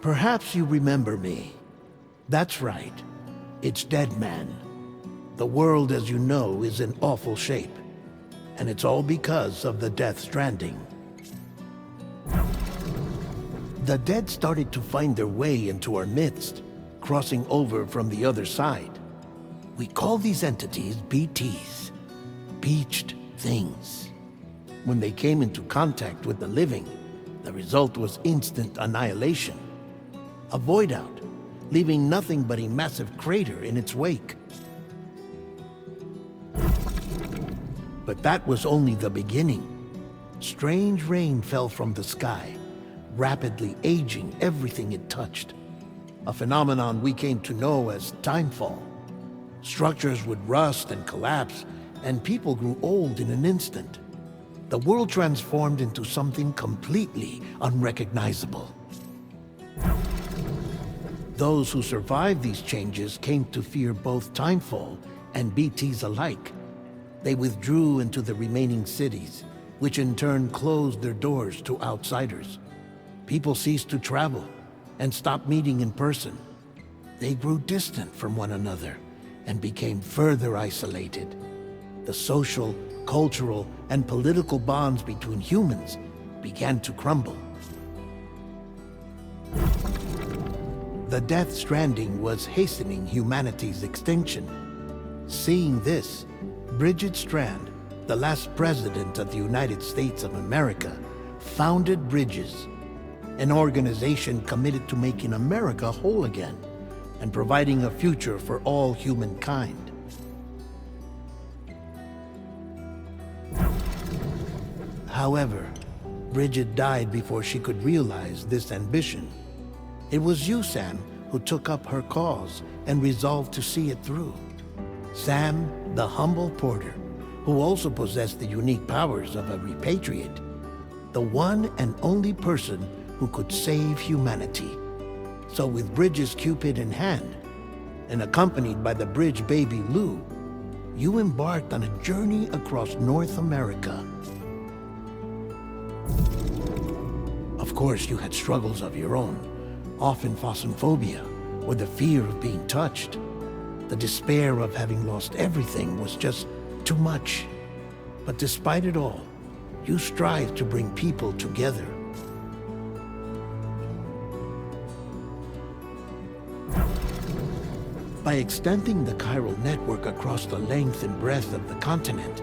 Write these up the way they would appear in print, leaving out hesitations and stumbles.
Perhaps you remember me. That's right. It's Deadman. The world, as you know, is in awful shape. And it's all because of the Death Stranding. The dead started to find their way into our midst, crossing over from the other side. We call these entities BTs, Beached Things. When they came into contact with the living, the result was instant annihilation. A void out, leaving nothing but a massive crater in its wake. But that was only the beginning. Strange rain fell from the sky, rapidly aging everything it touched. A phenomenon we came to know as timefall. Structures would rust and collapse, and people grew old in an instant. The world transformed into something completely unrecognizable. Those who survived these changes came to fear both timefall and BTs alike. They withdrew into the remaining cities, which in turn closed their doors to outsiders. People ceased to travel and stopped meeting in person. They grew distant from one another and became further isolated. The social, cultural, and political bonds between humans began to crumble. The Death Stranding was hastening humanity's extinction. Seeing this, Bridget Strand, the last president of the United States of America, founded Bridges, an organization committed to making America whole again and providing a future for all humankind. However, Bridget died before she could realize this ambition. It was you, Sam, who took up her cause and resolved to see it through. Sam, the humble porter, who also possessed the unique powers of a repatriate, the one and only person who could save humanity. So with Bridges' Cupid in hand, and accompanied by the bridge baby Lou, you embarked on a journey across North America. Of course, you had struggles of your own, often phasmophobia, or the fear of being touched. The despair of having lost everything was just too much. But despite it all, you strive to bring people together. By extending the chiral network across the length and breadth of the continent,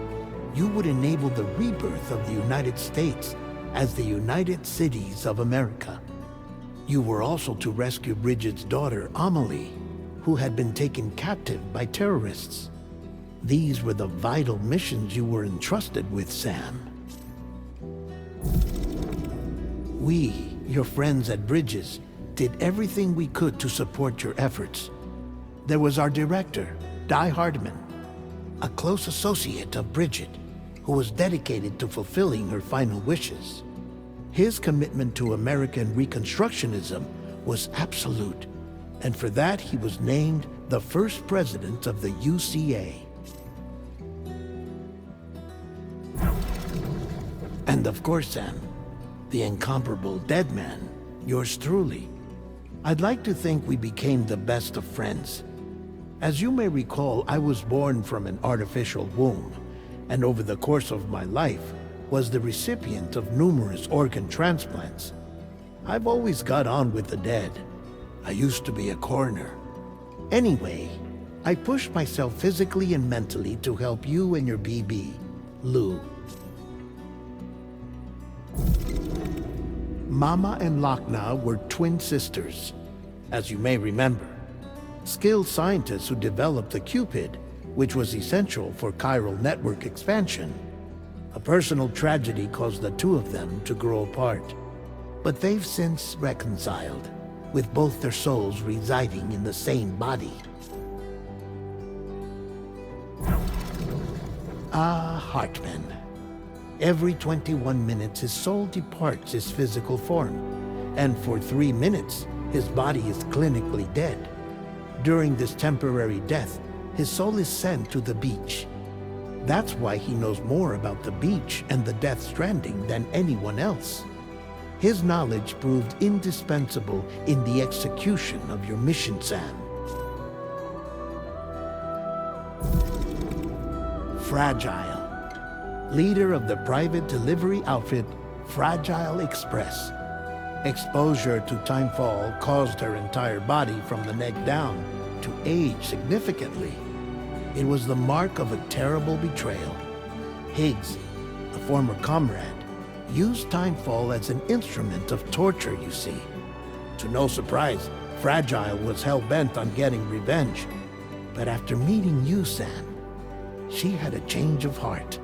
you would enable the rebirth of the United States as the United Cities of America. You were also to rescue Bridget's daughter, Amelie, who had been taken captive by terrorists. These were the vital missions you were entrusted with, Sam. We, your friends at Bridges, did everything we could to support your efforts. There was our director, Di Hardman, a close associate of Bridget, who was dedicated to fulfilling her final wishes. His commitment to American Reconstructionism was absolute, and for that he was named the first president of the UCA. And of course, Sam, the incomparable Deadman, yours truly. I'd like to think we became the best of friends. As you may recall, I was born from an artificial womb, and over the course of my life was the recipient of numerous organ transplants. I've always got on with the dead. I used to be a coroner. Anyway, I pushed myself physically and mentally to help you and your BB, Lou. Mama and Lakna were twin sisters, as you may remember. Skilled scientists who developed the Cupid, which was essential for chiral network expansion. A personal tragedy caused the two of them to grow apart. But they've since reconciled, with both their souls residing in the same body. Ah, Hartman. Every 21 minutes his soul departs his physical form, and for 3 minutes his body is clinically dead. During this temporary death, his soul is sent to the beach. That's why he knows more about the beach and the Death Stranding than anyone else. His knowledge proved indispensable in the execution of your mission, Sam. Fragile, leader of the private delivery outfit Fragile Express. Exposure to timefall caused her entire body from the neck down to age significantly. It was the mark of a terrible betrayal. Higgs, a former comrade, used timefall as an instrument of torture, you see. To no surprise, Fragile was hell-bent on getting revenge. But after meeting you, Sam, she had a change of heart.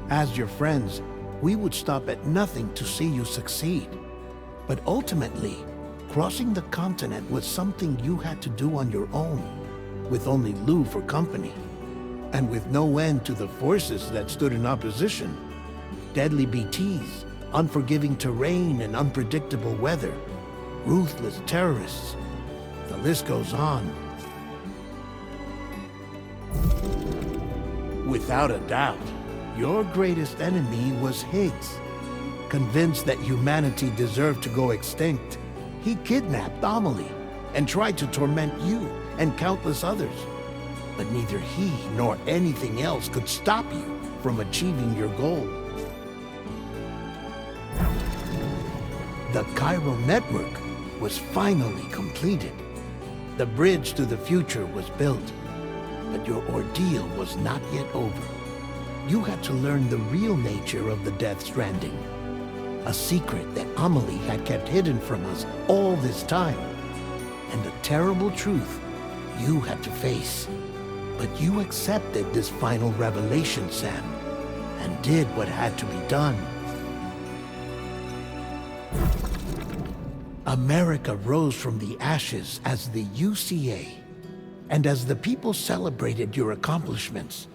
As your friends, we would stop at nothing to see you succeed. But ultimately, crossing the continent was something you had to do on your own, with only Lou for company, and with no end to the forces that stood in opposition. Deadly BTs, unforgiving terrain and unpredictable weather, ruthless terrorists. The list goes on. Without a doubt, your greatest enemy was Higgs. Convinced that humanity deserved to go extinct, he kidnapped Amelie and tried to torment you and countless others. But neither he nor anything else could stop you from achieving your goal. The chiral network was finally completed. The bridge to the future was built, but your ordeal was not yet over. You had to learn the real nature of the Death Stranding, a secret that Amelie had kept hidden from us all this time, and the terrible truth you had to face. But you accepted this final revelation, Sam, and did what had to be done. America rose from the ashes as the UCA, and as the people celebrated your accomplishments,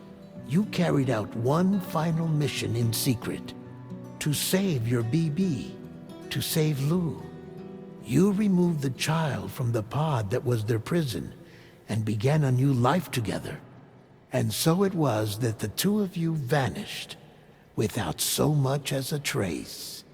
you carried out one final mission in secret, to save your BB, to save Lou. You removed the child from the pod that was their prison, and began a new life together. And so it was that the two of you vanished, without so much as a trace.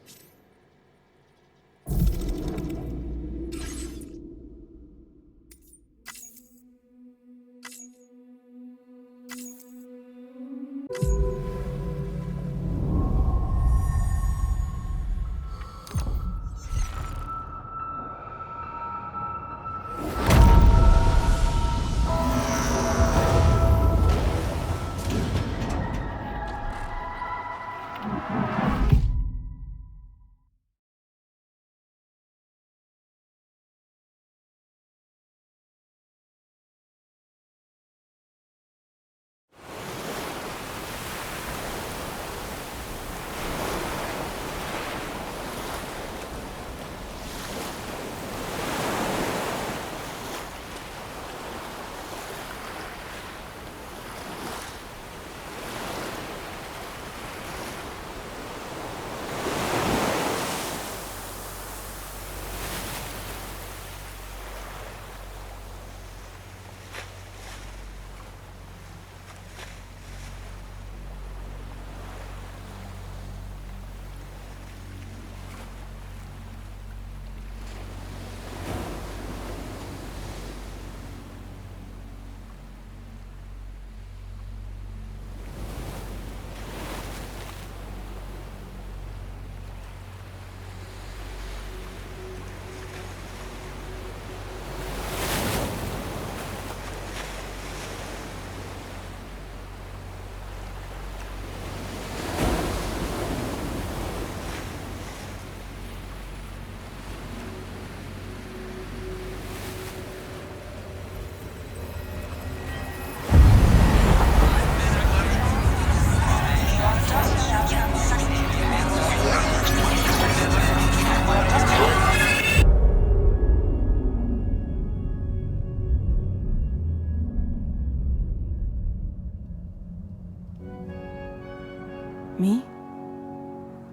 Me?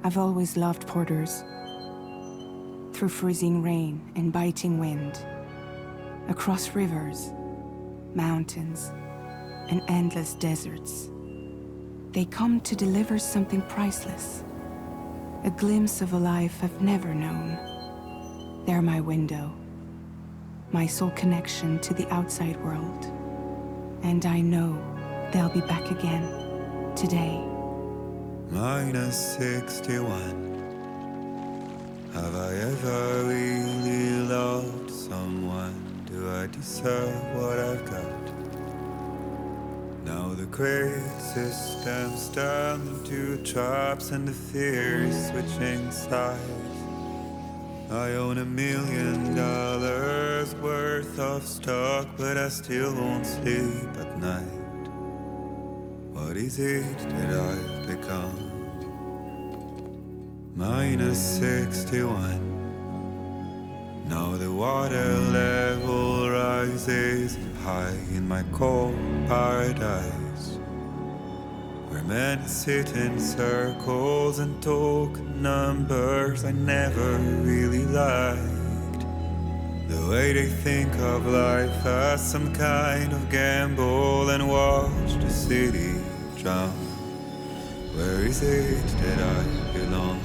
I've always loved porters. Through freezing rain and biting wind, across rivers, mountains, and endless deserts. They come to deliver something priceless. A glimpse of a life I've never known. They're my window. My sole connection to the outside world. And I know they'll be back again. Today. Minus 61. Have I ever really loved someone? Do I deserve what I've got? Now the crazy system's turned into traps and the fear is switching sides. I own $1 million worth of stock, but I still won't sleep at night. What is it that I've become? Minus 61. Now the water level rises high in my cold paradise, where men sit in circles and talk numbers I never really liked. The way they think of life as some kind of gamble and watch the city drown. Where is it that I belong?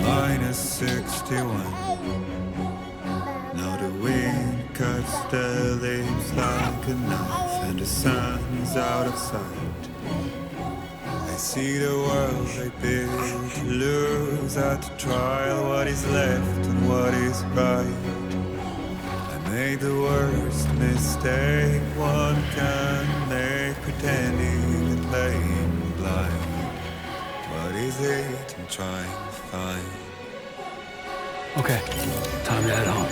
Minus 61. Now the wind cuts the leaves like a knife, and the sun is out of sight. I see the world I built to lose at the trial, what is left and what is right. I made the worst mistake one can make, pretending and playing blind. What is it I'm trying to find? Okay, time to head home.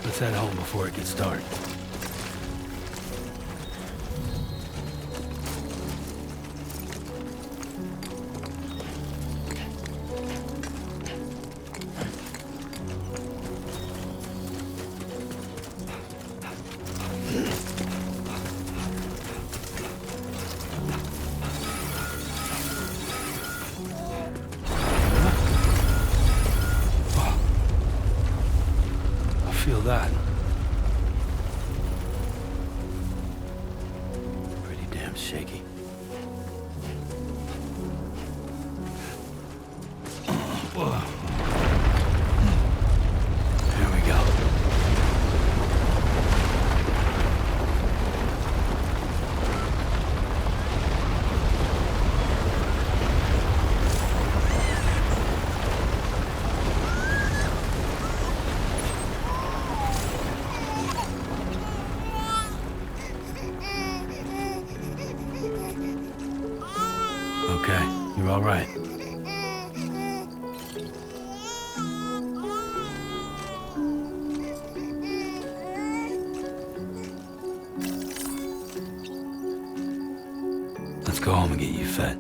Let's head home before it gets dark. Feel that. Pretty damn shaky. Whoa. Here we go. Okay, you're all right. Let's go home and get you fed.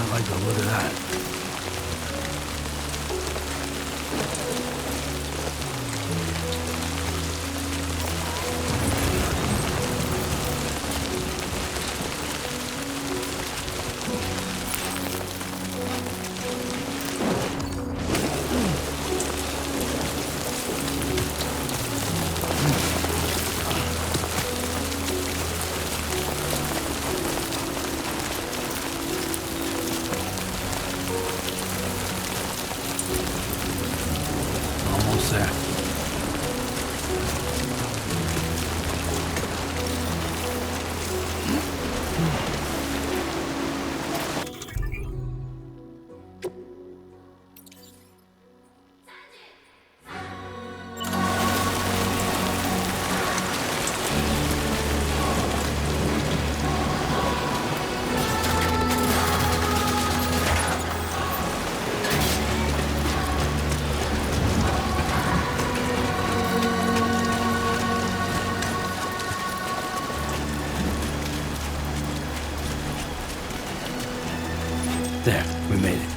I like the look of that. Almost there. There, we made it.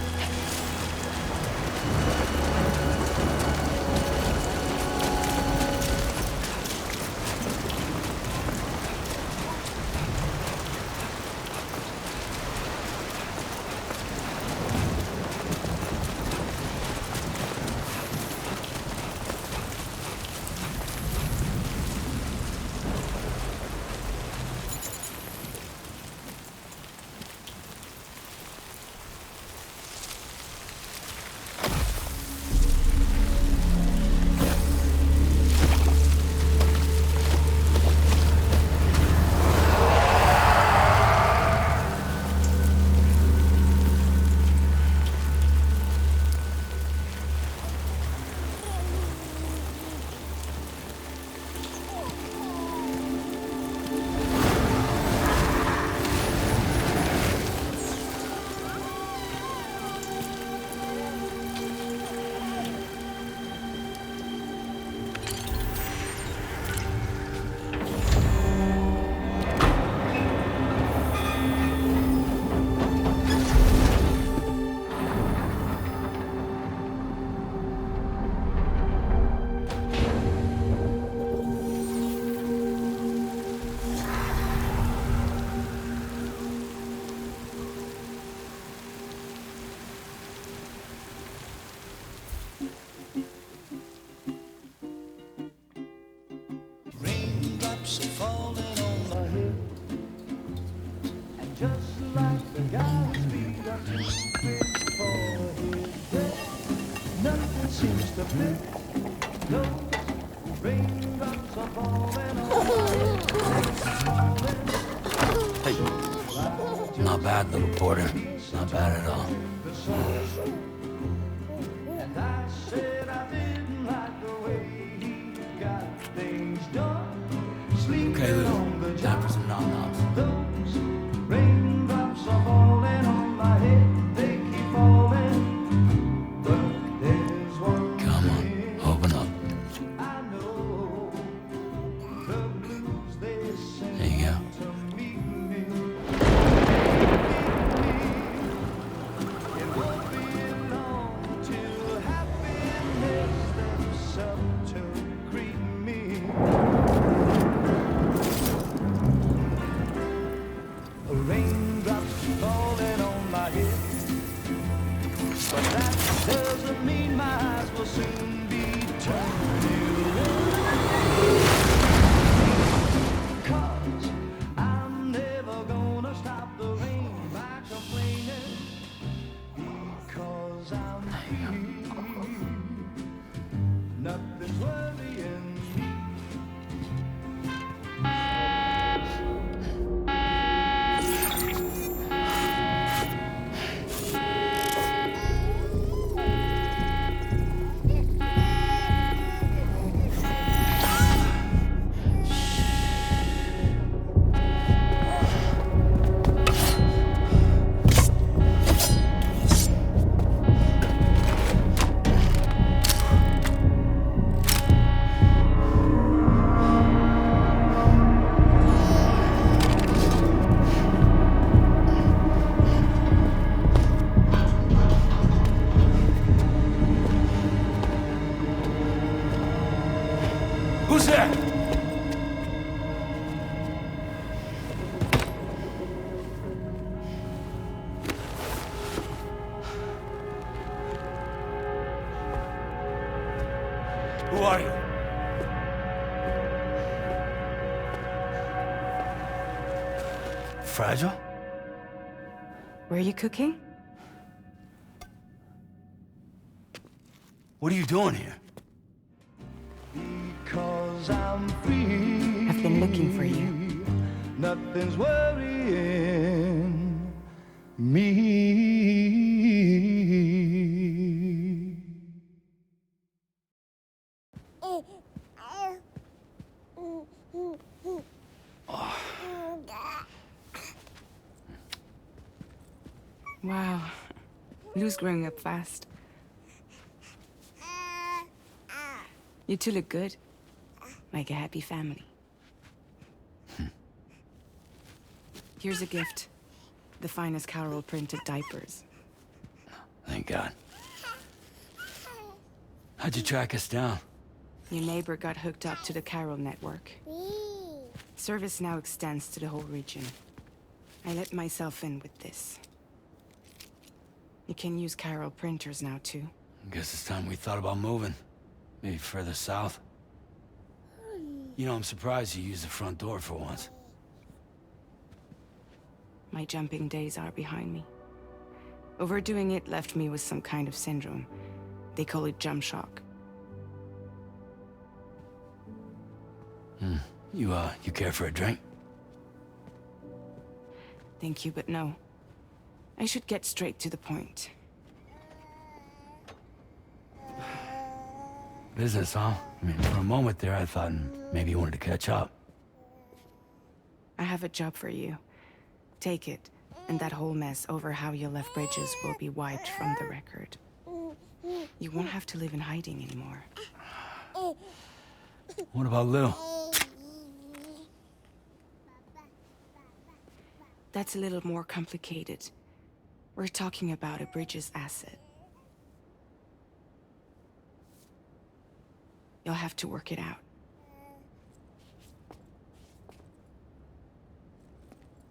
Raindrops are falling on my head, and just like the guy's feet are too big for his bed, nothing seems to fit. Those raindrops are falling on my head. Hey. Not bad, little porter. Not bad at all. And I said I didn't like the way he got things done. Okay, Lou. Time for some nom-noms. Those raindrops are falling on my head, they keep falling. But there's one Come on, thing open up. I know, the blues they sing There you go. to meet me. It won't be long till happiness steps up to greet me. fragile? Were you cooking? What are you doing here? Because I'm free. I've been looking for you. Nothing's worrying me. Wow. Lou's growing up fast. You two look good. Like a happy family. Here's a gift. The finest Carol printed diapers. Thank God. How'd you track us down? Your neighbor got hooked up to the Carol network. Service now extends to the whole region. I let myself in with this. You can use Carol printers now, too. Guess it's time we thought about moving. Maybe further south. You know, I'm surprised you used the front door for once. My jumping days are behind me. Overdoing it left me with some kind of syndrome. They call it jump shock. You care for a drink? Thank you, but no. I should get straight to the point. Business, huh? I mean, for a moment there, I thought maybe you wanted to catch up. I have a job for you. Take it, and that whole mess over how you left Bridges will be wiped from the record. You won't have to live in hiding anymore. What about Lou? That's a little more complicated. We're talking about a Bridges asset. You'll have to work it out.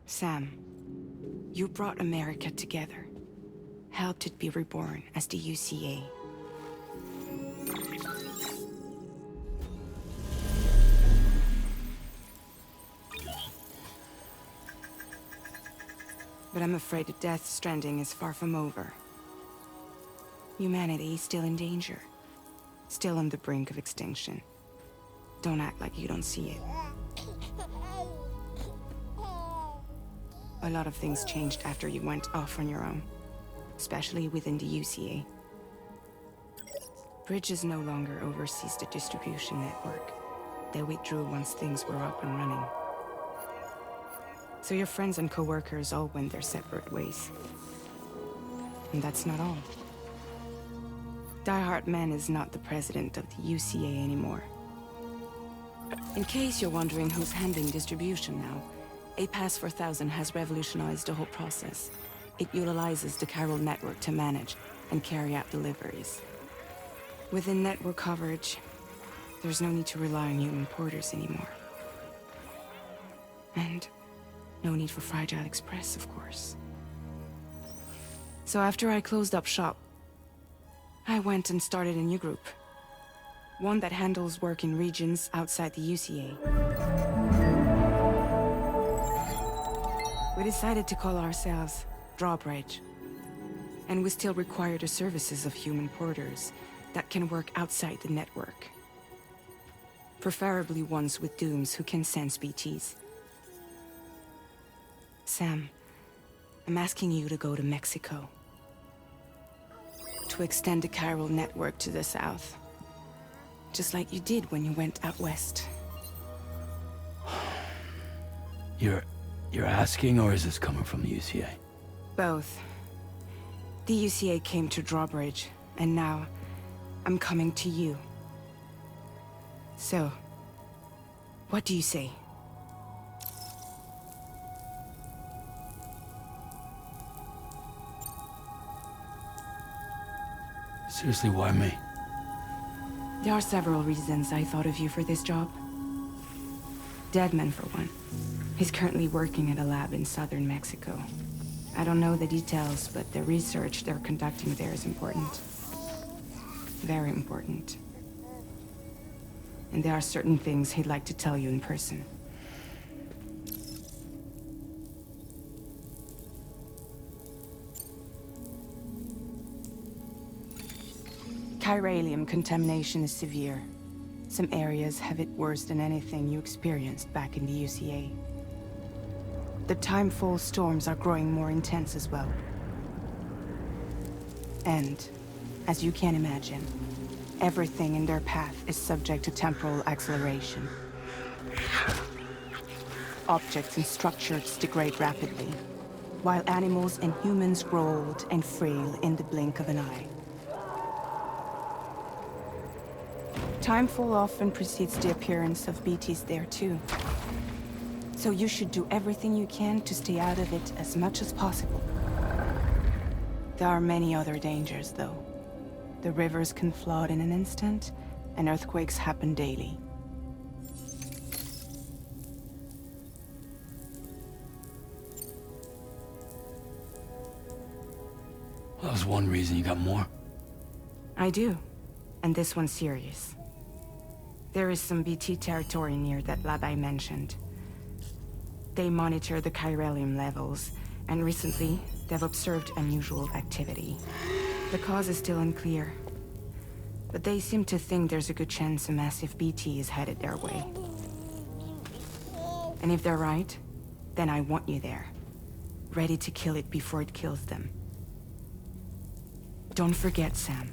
Sam, you brought America together. Helped it be reborn as the UCA. But I'm afraid that Death Stranding is far from over. Humanity is still in danger. Still on the brink of extinction. Don't act like you don't see it. A lot of things changed after you went off on your own. Especially within the UCA. Bridges no longer oversees the distribution network. They withdrew once things were up and running. So your friends and co-workers all went their separate ways. And that's not all. Die Hard Man is not the president of the UCA anymore. In case you're wondering who's handling distribution now, A Pass 4000 has revolutionized the whole process. It utilizes the Carol network to manage and carry out deliveries. Within network coverage, there's no need to rely on human porters anymore. And no need for Fragile Express, of course. So after I closed up shop, I went and started a new group. One that handles work in regions outside the UCA. We decided to call ourselves Drawbridge. And we still require the services of human porters that can work outside the network. Preferably ones with dooms who can sense BTs. Sam, I'm asking you to go to Mexico. To extend the Carol network to the south. Just like you did when you went out west. You're asking, or is this coming from the UCA? Both. The UCA came to Drawbridge, and now I'm coming to you. So, what do you say? Seriously, why me? There are several reasons I thought of you for this job. Deadman, for one. He's currently working at a lab in southern Mexico. I don't know the details, but the research they're conducting there is important. Very important. And there are certain things he'd like to tell you in person. Chiralium contamination is severe. Some areas have it worse than anything you experienced back in the UCA. The timefall storms are growing more intense as well. And, as you can imagine, everything in their path is subject to temporal acceleration. Objects and structures degrade rapidly, while animals and humans grow old and frail in the blink of an eye. Timefall often precedes the appearance of BTs there too. So you should do everything you can to stay out of it as much as possible. There are many other dangers, though. The rivers can flood in an instant, and earthquakes happen daily. That was one reason. You got more? I do, and this one's serious. There is some BT territory near that lab I mentioned. They monitor the chiralium levels, and recently, they've observed unusual activity. The cause is still unclear, but they seem to think there's a good chance a massive BT is headed their way. And if they're right, then I want you there, ready to kill it before it kills them. Don't forget, Sam.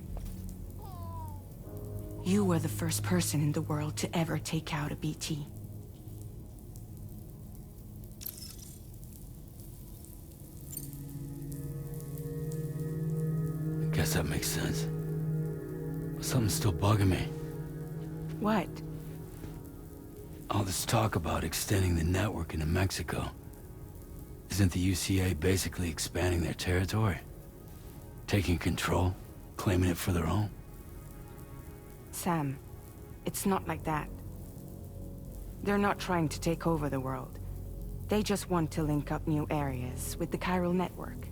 You were the first person in the world to ever take out a BT. I guess that makes sense. But something's still bugging me. What? All this talk about extending the network into Mexico. Isn't the UCA basically expanding their territory? Taking control? Claiming it for their own? Sam, it's not like that. They're not trying to take over the world. They just want to link up new areas with the chiral network.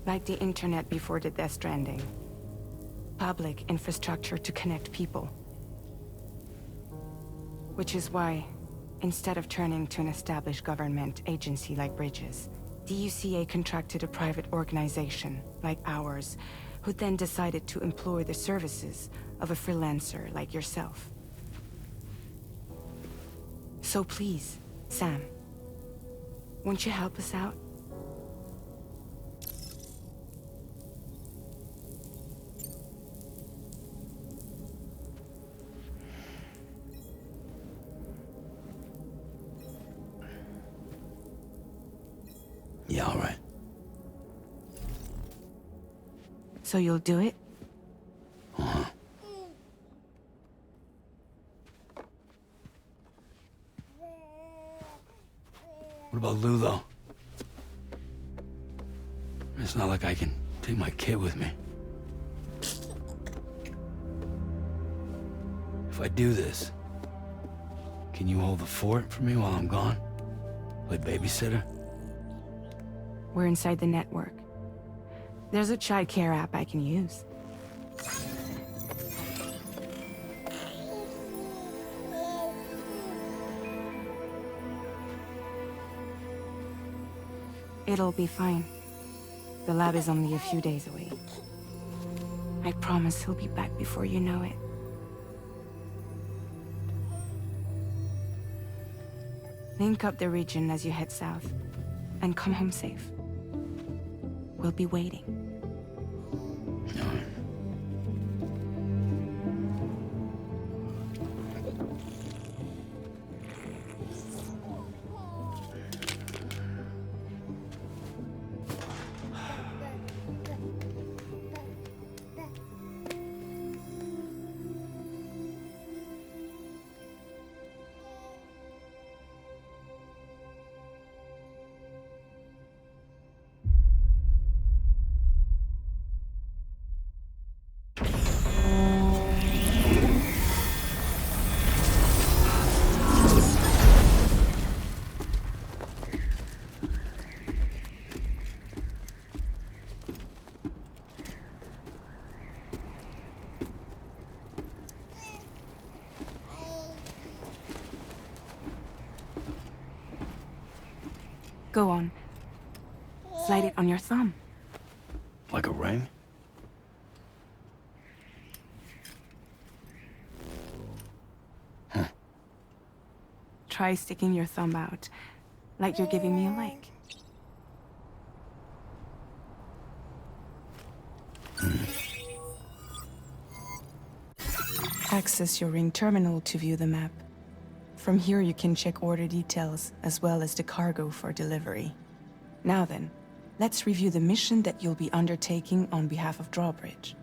Like the internet before the Death Stranding. Public infrastructure to connect people. Which is why, instead of turning to an established government agency like Bridges, the UCA contracted a private organization, like ours, who then decided to employ the services of a freelancer like yourself. So please, Sam, won't you help us out? Yeah, all right. So you'll do it? Uh-huh. What about Lou, though? It's not like I can take my kid with me. If I do this, can you hold the fort for me while I'm gone? Play babysitter? We're inside the network. There's a child care app I can use. It'll be fine. The lab is only a few days away. I promise he'll be back before you know it. Link up the region as you head south, and come home safe. We'll be waiting. All right. Go on. Slide it on your thumb. Like a ring? try sticking your thumb out, like you're giving me a like. Access your ring terminal to view the map. From here you can check order details, as well as the cargo for delivery. Now then, let's review the mission that you'll be undertaking on behalf of Drawbridge.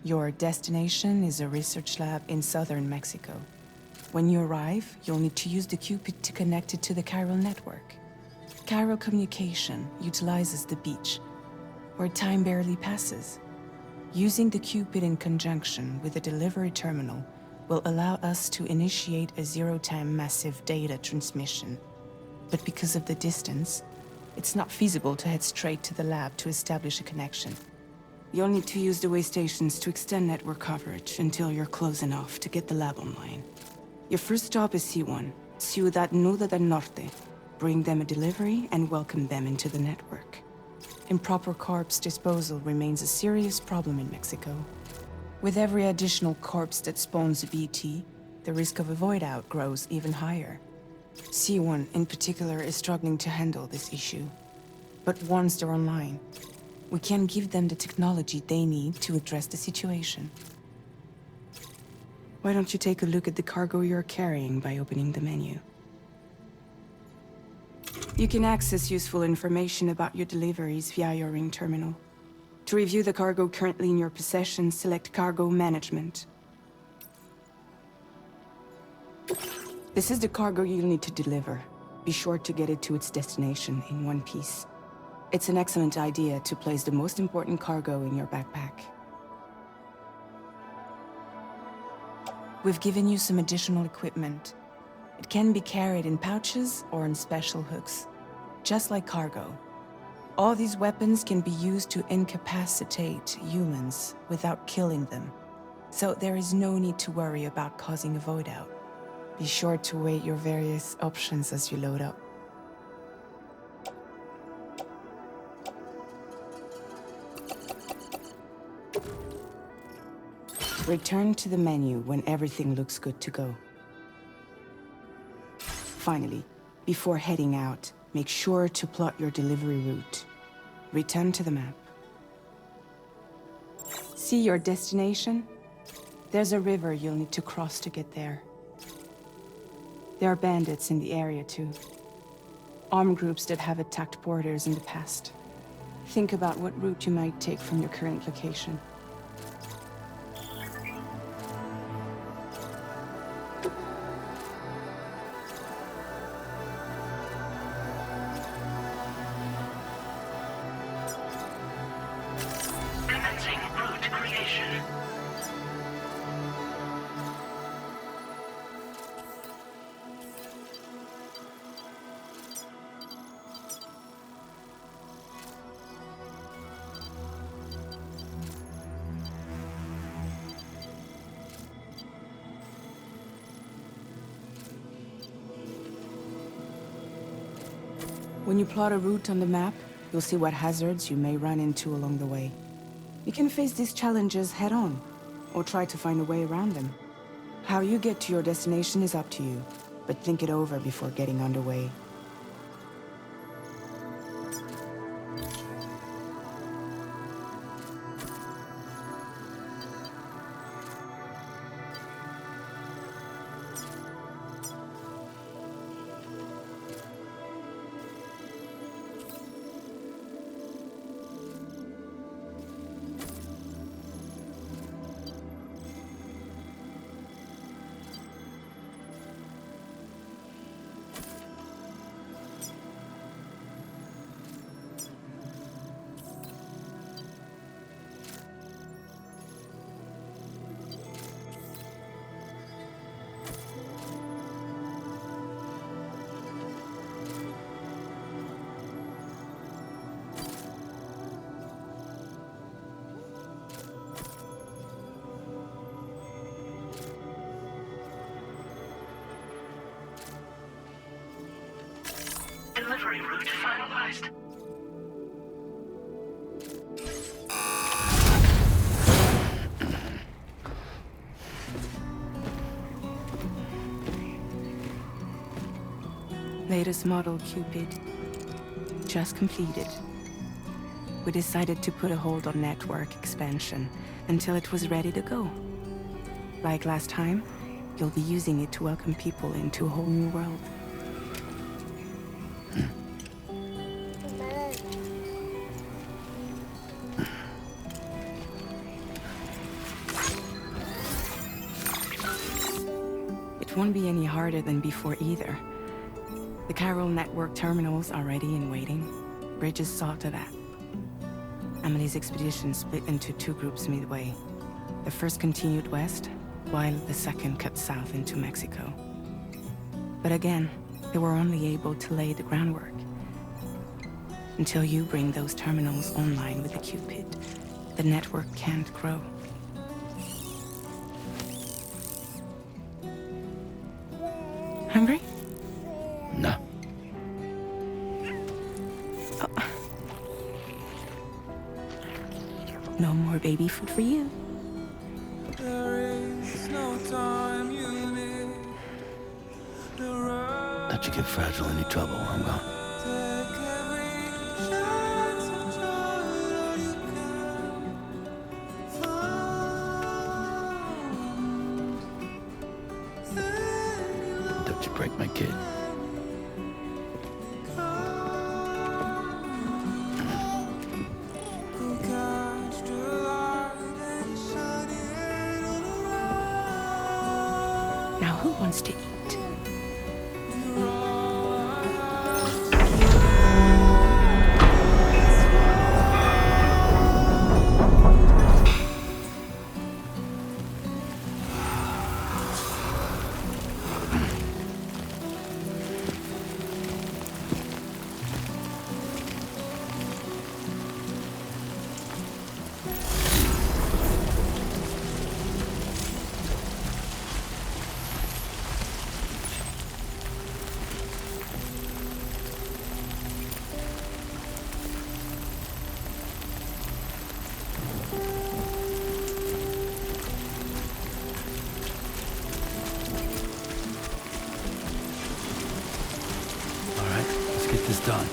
Your destination is a research lab in southern Mexico. When you arrive, you'll need to use the Cupid to connect it to the chiral network. Chiral communication utilizes the beach, where time barely passes. Using the Cupid in conjunction with the delivery terminal will allow us to initiate a zero-time massive data transmission. But because of the distance, it's not feasible to head straight to the lab to establish a connection. You'll need to use the way stations to extend network coverage until you're close enough to get the lab online. Your first stop is C1, Ciudad Nuda del Norte. Bring them a delivery and welcome them into the network. Improper corpse disposal remains a serious problem in Mexico. With every additional corpse that spawns a BT, the risk of a void out grows even higher. C1 in particular is struggling to handle this issue. But once they're online, we can give them the technology they need to address the situation. Why don't you take a look at the cargo you're carrying by opening the menu? You can access useful information about your deliveries via your ring terminal. To review the cargo currently in your possession, select Cargo Management. This is the cargo you'll need to deliver. Be sure to get it to its destination in one piece. It's an excellent idea to place the most important cargo in your backpack. We've given you some additional equipment. It can be carried in pouches or in special hooks, just like cargo. All these weapons can be used to incapacitate humans without killing them, so there is no need to worry about causing a void out. Be sure to weigh your various options as you load up. Return to the menu when everything looks good to go. Finally, before heading out, make sure to plot your delivery route. Return to the map. See your destination? There's a river you'll need to cross to get there. There are bandits in the area too. Armed groups that have attacked borders in the past. Think about what route you might take from your current location. Commencing route creation. When you plot a route on the map, you'll see what hazards you may run into along the way. You can face these challenges head-on, or try to find a way around them. How you get to your destination is up to you, but think it over before getting underway. Delivery route finalized. Latest model Cupid. Just completed. We decided to put a hold on network expansion until it was ready to go. Like last time, you'll be using it to welcome people into a whole new world. It won't be any harder than before either. The Chiral network terminals are ready and waiting. Bridges saw to that. Emily's expedition split into two groups midway. The first continued west, while the second cut south into Mexico. But again, they were only able to lay the groundwork. Until you bring those terminals online with the Cupid, the network can't grow. Hungry? No. No more baby food for you. Don't you get fragile any trouble, I'm gone. Don't you break my kid. Now who wants to eat? Get this done.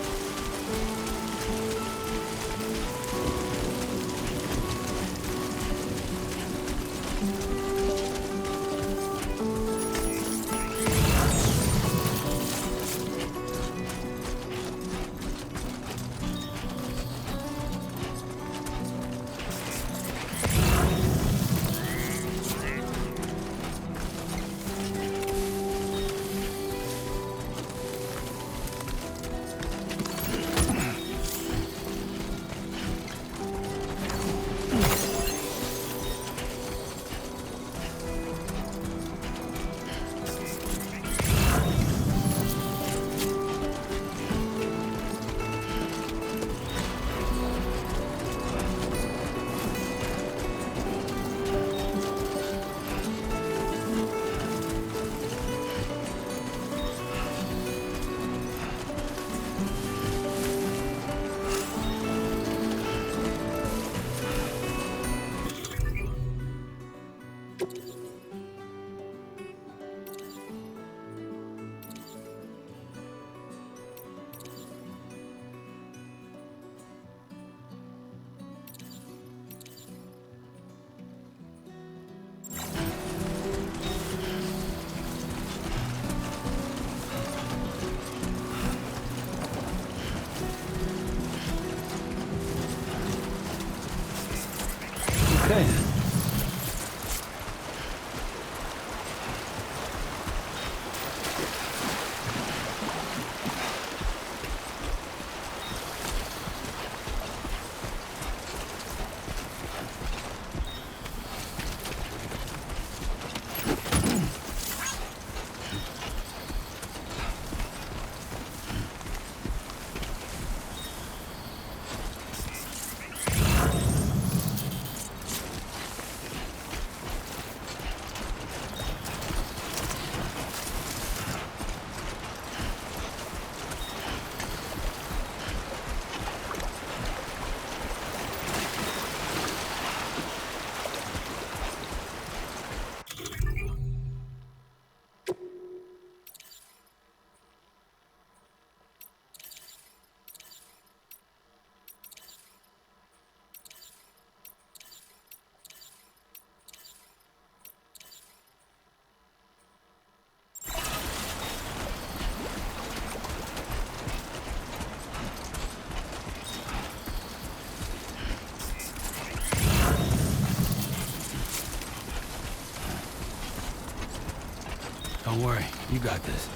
Don't worry, you got this.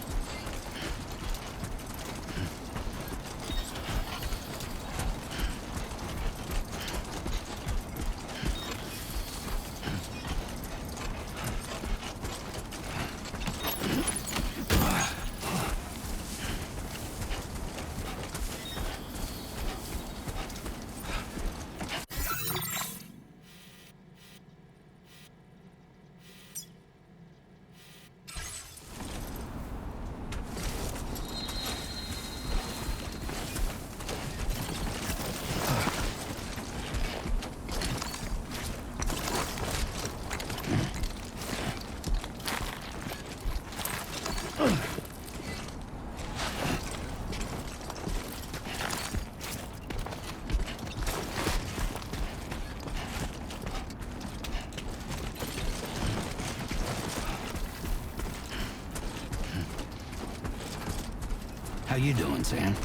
How you doing, Sam?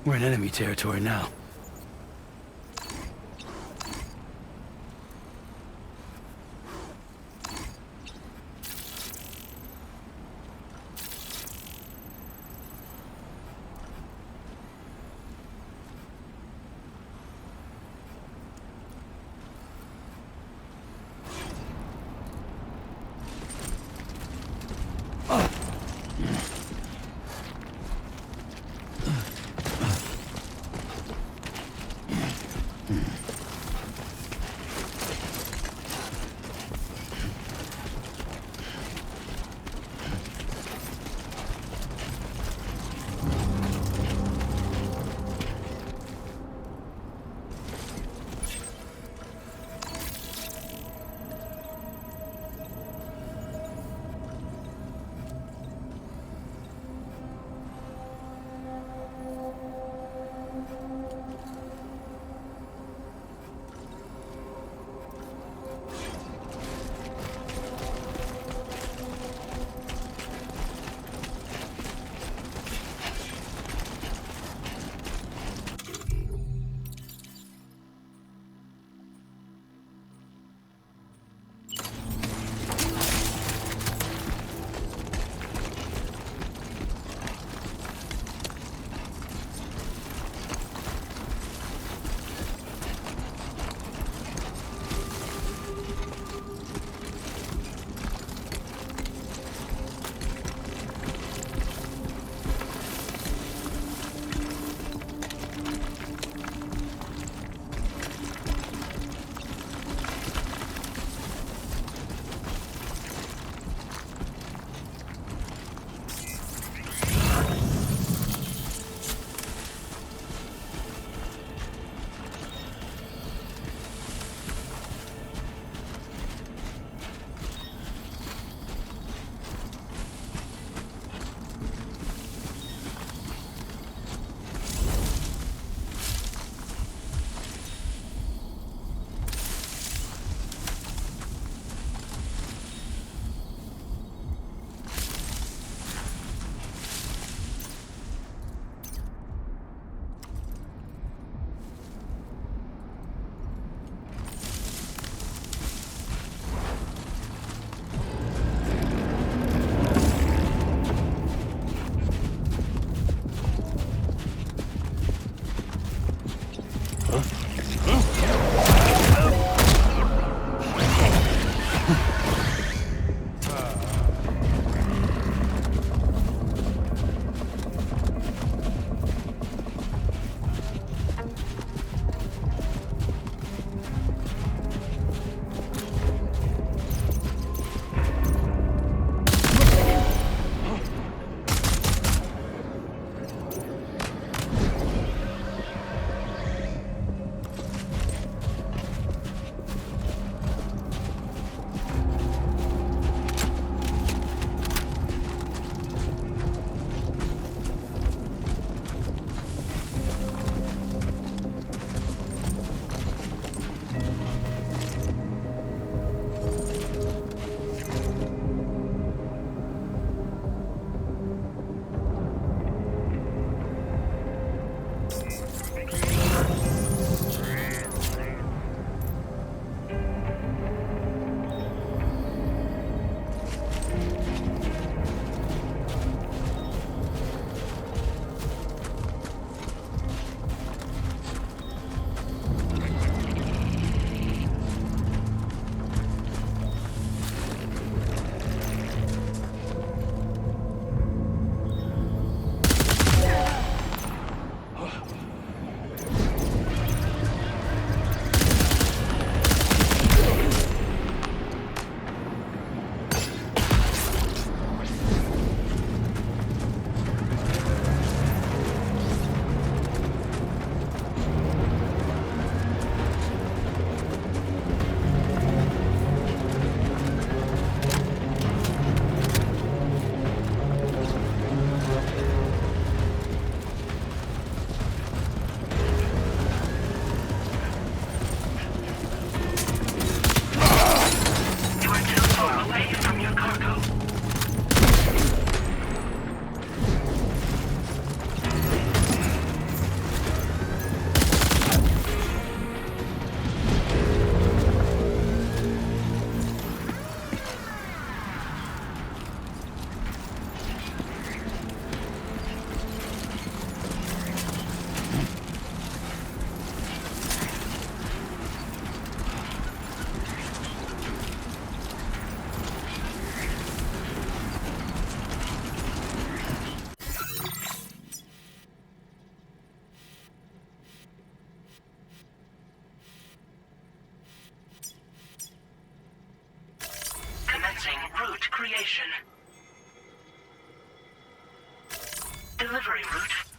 We're in enemy territory now. Delivery route